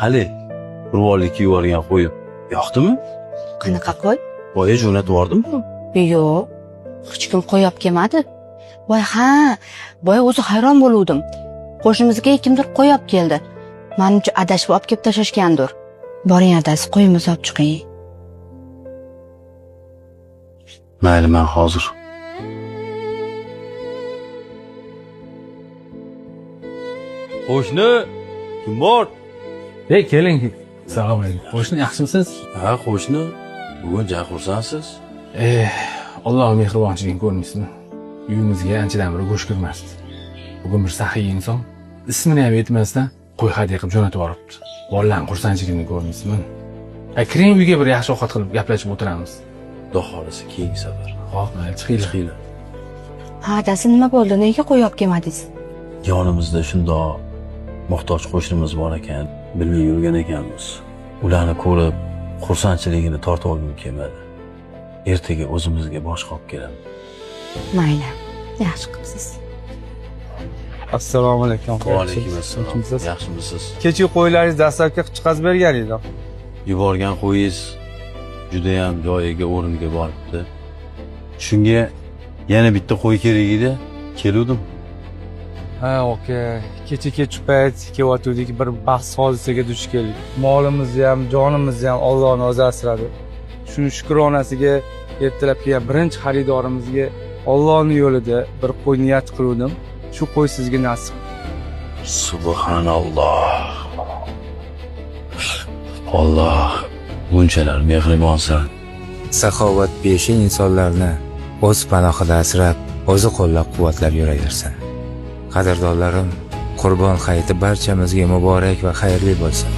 Hali urvollikka yuborgan qo'yib yoqdimi? Qanaqa qo'y? Boya jo'natib yubordimmi? Yo'q. Hech kim qo'y olib kelmadi. Boya o'zi hayron bo'luvdim. Qo'shnimizga kimdir qo'y olib keldi. Menimcha adashib olib kelib tashashgandir. Boring adasi, qo'yimizni olib chiqing. Mayli, men hozir. Qo'shni, kim bor? Keling. Salom alaykum. Qo'shni, yaxshimisiz? Ha, qo'shni. Bugun juda xursandsiz. Alloh mehribonchiligini ko'rmaysizmi? Uyimizga anchadan beri go'sht kirmasdi. Bugun bir saxiy inson ismini ham aytmasdan qo'y hadya qilib jo'natib yuboribdi. Bolalarning xursandchiligini ko'rmaysizmi? Kiring uyga bir yaxshi ovqat qilib gaplashib o'tiramiz. Xudo xolisa keyingi safar. Xo'p, mayli, chiqinglar. Ha, adasi nima bo'ldi? Nega qo'y olib kelmadingiz? Yonimizda shundoq muhtoj qo'shnimiz bor ekan, bilmay yurgan ekanmiz. Ularni ko'rib, xursandchiligini tortib olgim kelmadi. Ertaga o'zimizga boshqa olib kelaman. Mayli, yaxshi qilibsiz. Assalomu alaykum. Va alaykum assalom. Yaxshimisiz? Kecha qo'ylaringiz dastlabki chiqazib bergan edi. Yuborgan qo'yingiz juda ham joyiga, o'rniga boribdi. Shunga yana bitta qo'y kerak edi, keluvdim. Ha, okey. Kecha kech payt kelayotgandik, bir bahs hodisaga duch keldik. Molimizni ham, jonimizni ham Allohning o'zi asradi. Shuni shukronasiga ertalab kelgan birinchi xaridorimizga Allohning yo'lida bir qo'y niyat qildim. Shu qo'y sizga nasib. Subhanalloh. Alloh bunchalar mehribonsan. Saxovatpesha insonlarni o'z panohida asrab, o'zi qo'llab-quvvatlab yuraversin. Qadrdonlarim, Qurbon hayiti barchamizga muborak va xayrli bo'lsin.